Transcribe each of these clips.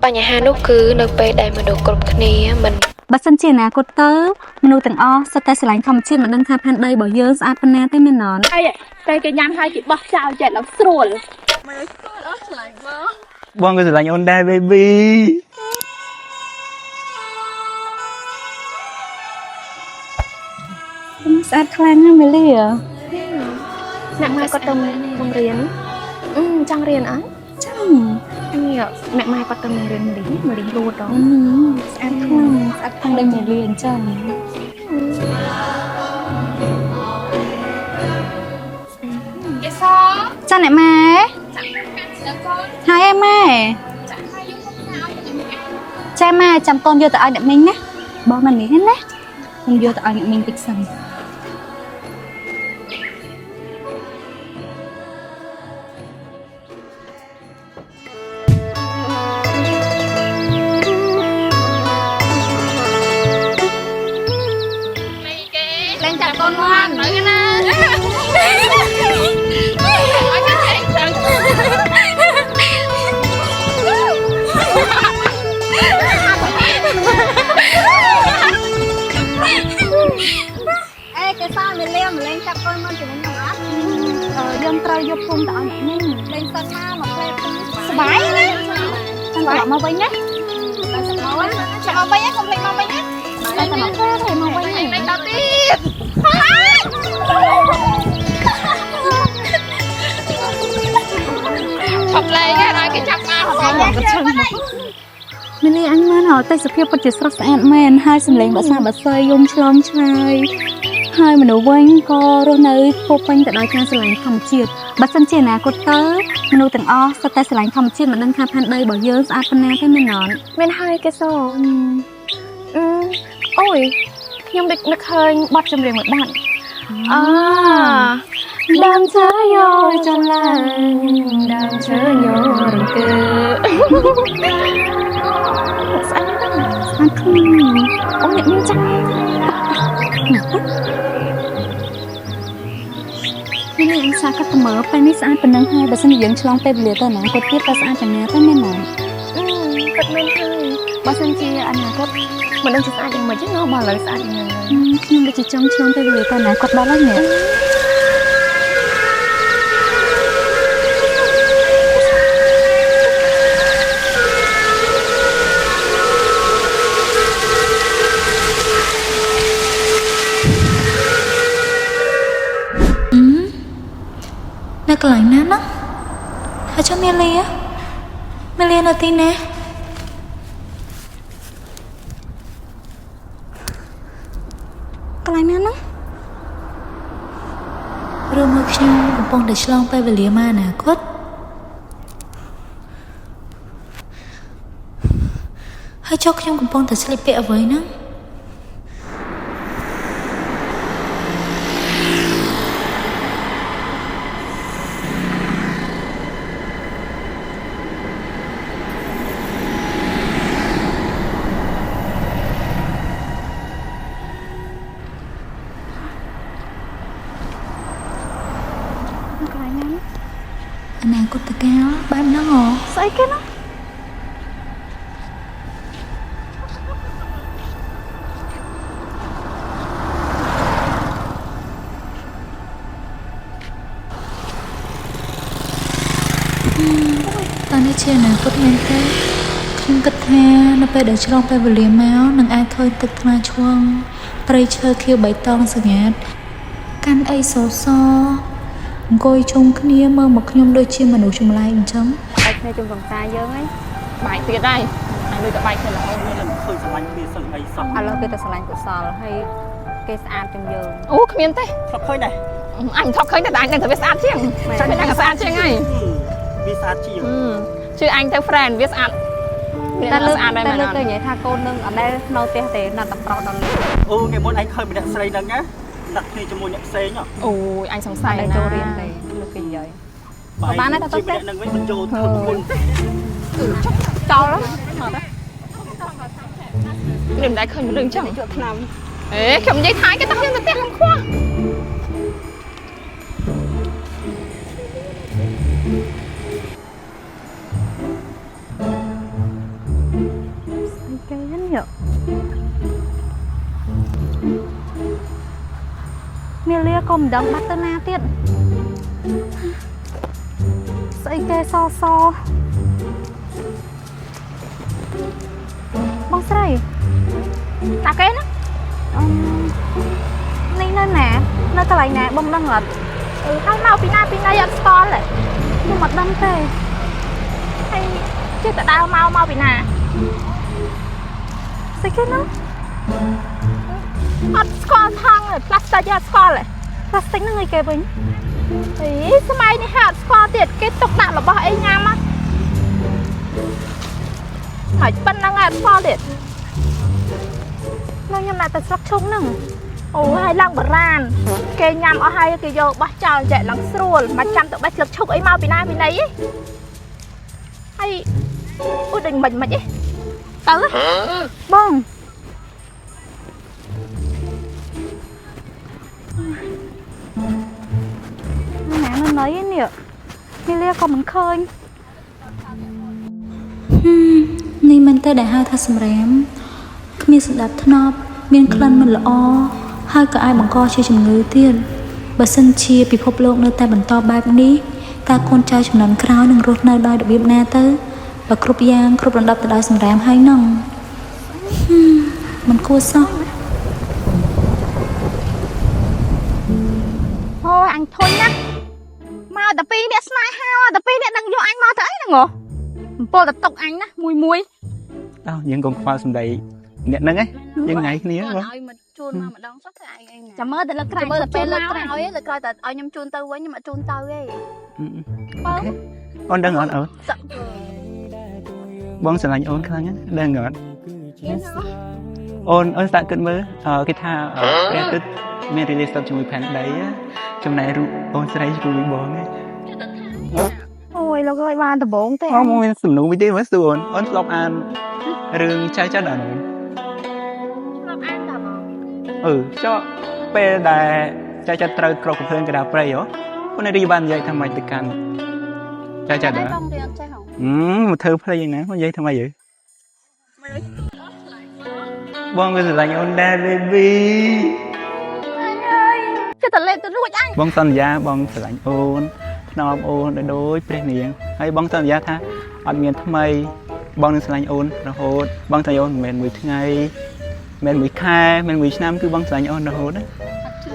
បញ្ហានោះគឺនៅពេលដែលមនុស្សគ្រប់គ្នាមិនបើសិនជាណាគាត់ទៅមនុស្សទាំងអស់សុទ្ធតែស្រឡាញ់ធម្មជាតិមិនដឹងថាផែនដីរបស់យើងស្អាតប៉ុណ្ណាទេមែនណនអីតែគេញ៉ាំហើយគេបោះចោលចិត្តដល់ស្រួលមើលស្គាល់អស់ឆ្លាញ់មក បងក៏ស្រឡាញ់អូនដែរ baby ស្អាតខ្លាំងណាស់មេលីអ្នកម៉ែគាត់ទៅបង្រៀនចង់រៀនអត់ចង់ នេះអ្នកម៉ែគាត់ទៅរៀនលីរួតដល់ស្អាតខ្លាំងដូចមេលីអញ្ចឹងចាអ្នកម៉ែហើយម៉ែចាម៉ែចាំកូនយកទៅឲ្យអ្នកមីងណាបងមិននេះណាខ្ញុំយកទៅឲ្យអ្នកមីងតិចសិនយើងត្រូវយកពុំទៅឲ្យអ្នកនេះលេងសិនណាមកផ្លែសបាយណាចាំមកវិញណាចាំមកវិញចាំមកវិញកុំភ្លេចមកវិញណាតែមកផ្លែទៅមកវិញលេងដល់ទៀតឆប់លេងហើយគេចាប់មកមកជឹងមីលីអញមិនហៅទេសភាពពិតជាស្រស់ស្អាតមែនហើយសម្លេងបាសាបាស័យយំឆ្លងឆ្ងាយហើយមនុស្សវិញក៏រស់នៅពោពេញទៅដោយការស្រឡាញ់ធម្មជាតិបើសិនជាអនាគតទៅមនុស្សទាំងអស់សុទ្ធតែស្រឡាញ់ធម្មជាតិមិនដឹងថាផែនដីរបស់យើងស្អាតប៉ុណ្ណាទេមែនណនមានហើយគេសអូយខ្ញុំដឹកនឹកឃើញបទចម្រៀងមួយបទដើមឈើយោចំឡាញដើមឈើយោរង្គើស្អាតខ្លាំងអូអ្នកមានចាស់នេះអញសាកត់មើលពេលនេះស្អាតប៉ុណ្ណឹងហើយបើសិនជាយើងឆ្លងពេលវេលាទៅណាគាត់ទៀតក៏ស្អាតយ៉ាងណាទៅមែនណាគាត់មែនហើយបើសិនជាអនាគតមិនដឹងជាស្អាតយ៉ាងម៉េចទេបើឥឡូវស្អាតយ៉ាងណាខ្ញុំដូចជាចង់ឆ្លងពេលវេលាទៅណាគាត់ដល់ហើយណានៅកន្លែងណាណាហើយចាំមេលីនៅទីណាកន្លែងណាណារួមមកខ្ញុំកំពុងតែឆ្លងពេលវេលាមកអនាគតហើយចុះខ្ញុំកំពុងតែស្លៀកពាក់អ្វីហ្នឹងអនាគតកាលបែបហ្នឹងហ៎ស្អីគេណាតើនេះជាអនាគតមែនទេខ្ញុំគិតថានៅពេលដែលឆ្លងពេលវេលាមកនឹងអាចឃើញទឹកថ្លាឈ្វងព្រៃឈើខៀវបៃតងស្ងាត់កាន់អីសសអង្គុយជុំគ្នាមើលមកខ្ញុំដូចជាមនុស្សចម្លែកអញ្ចឹងបែកគ្នាជុំសង្សារយើងហីបែកទៀតហើយអញដូចតែបែកគ្នារហូតមិនឃើញស្រឡាញ់គ្នាសឹងអីសោះឥឡូវគេទៅស្រឡាញ់កុសលហើយគេស្អាតជាងយើងអូគ្មានទេធ្លាប់ឃើញដែរអញធ្លាប់ឃើញតែអញដឹងថាវាស្អាតជាងចាញ់តែស្អាតជាងហើយវាស្អាតជាងជឿអញទៅ friend វាស្អាតតែលើស្អាតដែរតែលើគេនិយាយថាកូននឹងអត់ដែលនៅផ្ទះទេនៅតែប្រុសដល់អូថ្ងៃមុនអញឃើញម្នាក់ស្រីហ្នឹងណាដាក់គ្នាជាមួយអ្នកផ្សេងអូយអញសង្ស័យណាចូលរៀនទេលើគេនិយាយបានតែទៅផ្ទះនឹងវិញមិនចូលធ្វើមុនចោលមកទៅខ្ញុំមិនដែលឃើញរឿងចឹងយកឆ្នាំខ្ញុំនិយាយថាគេតាំងខ្ញុំទៅផ្ទះខ្ញុំខ្វះ ក៏មិនដឹងបាត់ទៅណាទៀតស្អីគេសបងស្រីតាគេណានេះនៅណានៅកន្លែងណាបងដឹងអត់ហើយមកពីណាពីណីអត់ស្គាល់ទេ ខ្ញុំអត់ដឹងទេ ហើយចេះតែដើរមកពីណា ស្អីគេណា អត់ស្គាល់ថងផ្លាស្ទិកអត់ស្គាល់ទេ ផ្លាស្ទិកហ្នឹងអីគេវិញ អីសម័យនេះហាត់ស្គាល់ទៀតគេទុកដាក់របស់អីញ៉ាំហ្នឹងហើយប៉ុណ្ណឹងអត់ស្គាល់ទៀត ខ្ញុំដាក់តែស្លឹកឈុំហ្នឹង អូហើយឡើងបរានគេញ៉ាំអស់ហើយគេយកបោះចោលចែកឡើងស្រួលមិនចាំទៅបេះស្លឹកឈុកអីមកពីណាពីណីហើយអូដេញមិនអីទៅបងណានៅណីនេះមីលាក៏មិនឃើញ នេះមិនទៅដែលហៅថាសម្រាមគ្មានសណ្ដាប់ធ្នាប់មានក្លិនមិនល្អហើយក៏អាចបង្កជាជំងឺទៀតបើសិនជាពិភពលោកនៅតែបន្តបែបនេះតើកូនចៅជំនាន់ក្រោយនឹងរស់នៅដោយរបៀបណាទៅបើគ្រប់យ៉ាងគ្រប់រំដាប់ទៅដោយសម្រាមហើយនឹងមិនគួរសោះ អូយអញធុញណាមកតែពីរអ្នកស្នេហាតែពីរអ្នកនឹងយកអញមកទៅអីហ្នឹងហ៎អំពលតែຕົកអញណាមួយអើយើងកុំខ្វល់សំដីអ្នកហ្នឹងឯងយើងថ្ងៃគ្នាបង ឲ្យមកជូនមកម្ដងសោះទៅឯងឯងចាំមើលតែលើកក្រោយមើលតែពេលលើកក្រោយលើកក្រោយតែឲ្យខ្ញុំជូនទៅវិញខ្ញុំអត់ជូនទៅទេ អូនដឹងអត់អូនបងស្រឡាញ់អូនខ្លាំងណាស់ដឹងអត់អូនស្ដាប់គិតមើលគេថាព្រះទឹកមានរីលីសជាមួយផែនដីចំណែករូបអូនស្រីជួយបងឯង អូយលោកអើយបានដំបងទេ អូមកមានសំណួរមួយទៀតមើលស្ទូអូនធ្លាប់អានរឿងចៅដល់អូន ឆ្លប់អានតាបង ចុះពេលដែលចៅត្រូវក្រកកំភ្លើងកដាលព្រៃហ៎ខ្លួនរីបាននិយាយថាម៉េចទៅកាន់ចៅដល់ បងរៀនចេះហ៎ មកធ្វើភ្លេចយ៉ាងណាមកនិយាយថាម៉េចយើបងក៏ស្រឡាញ់អូនដែរ baby ចិត្តតែលេបទៅរួចអញ បងសន្យាបងស្រឡាញ់អូនថ្នមអូនដូចព្រះនាងហើយបងសន្យាថាអត់មានថ្មីបងនឹងស្រឡាញ់អូនរហូតបងស្រឡាញ់អូនមិនមែនមួយថ្ងៃមិនមែនមួយខែមិនមែនមួយឆ្នាំគឺបងស្រឡាញ់អូនរហូតណា អត់ជឿ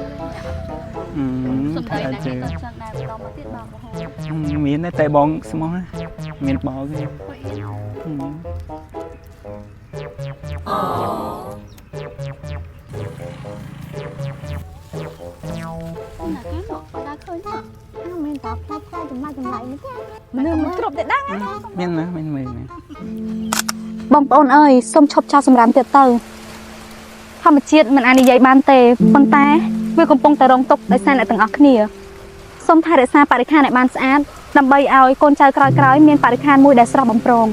សំចាដីតែ តែទៅចង់ដែរបន្តមកទៀតបងរហូត មានតែបងស្មោះមានបងទេ ណាគេមកបើឃើញថាមានតែផ្លែផ្លែចម្លែកនេះទេមនុស្សមិនគ្រប់ទេដឹង មានណាមានមើលណា បងប្អូនអើយសូមឈប់ចោលសម្រាមទៀតទៅធម្មជាតិមិនអាចនិយាយបានទេប៉ុន្តែវាកំពុងតែរងទុក្ខដោយសារអ្នកទាំងអស់គ្នាសូមថែរក្សាបរិស្ថានឲ្យបានស្អាតដើម្បីឲ្យកូនចៅក្រោយៗមានបរិស្ថានមួយដែលស្រស់បំព្រង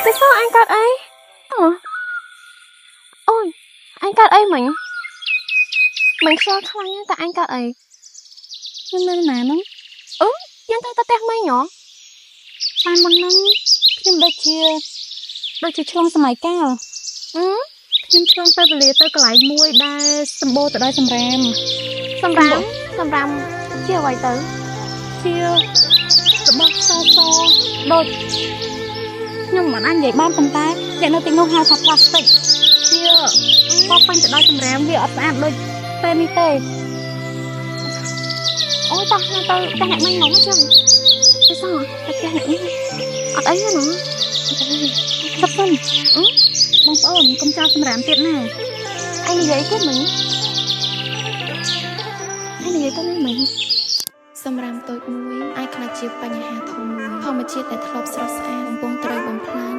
ទៅសោះអញកើតអីអូយអញកើតអីមិញខ្យល់ខ្លាំងតែអញកើតអី ខ្ញុំនៅណាហ្នឹង យើងទៅផ្ទះមិញហ៎ បានមុនហ្នឹងខ្ញុំដូចជាឆ្លងសម័យកាលខ្ញុំឆ្លងទៅវេលាទៅកន្លែងមួយដែលសម្បូរទៅដោយសម្រាម សម្រាមជាអ្វីទៅ ជារបស់សដូចខ្ញុំមិនអាចនិយាយបានប៉ុន្តែអ្នកនៅទីនោះហៅថាផ្លាស្ទិកជាបបពេញទៅដោយសម្រាមវាអត់ស្អាតដូចពេលនេះទេ អូយតោះទៅផ្ទះអ្នកមិញមកចឹងទៅសោះទៅផ្ទះអ្នកនេះអត់អីទេណា សឹកសិនបងប្អូនកុំចោលសម្រាមទៀតណា អញនិយាយទៅមិញមិញ សម្រាមតូចមួយអាចក្លាយជាបញ្ហាធំមួយធម្មជាតិដែលធ្លាប់ស្រស់ស្អាតកំពុងត្រូវបំផ្លាញ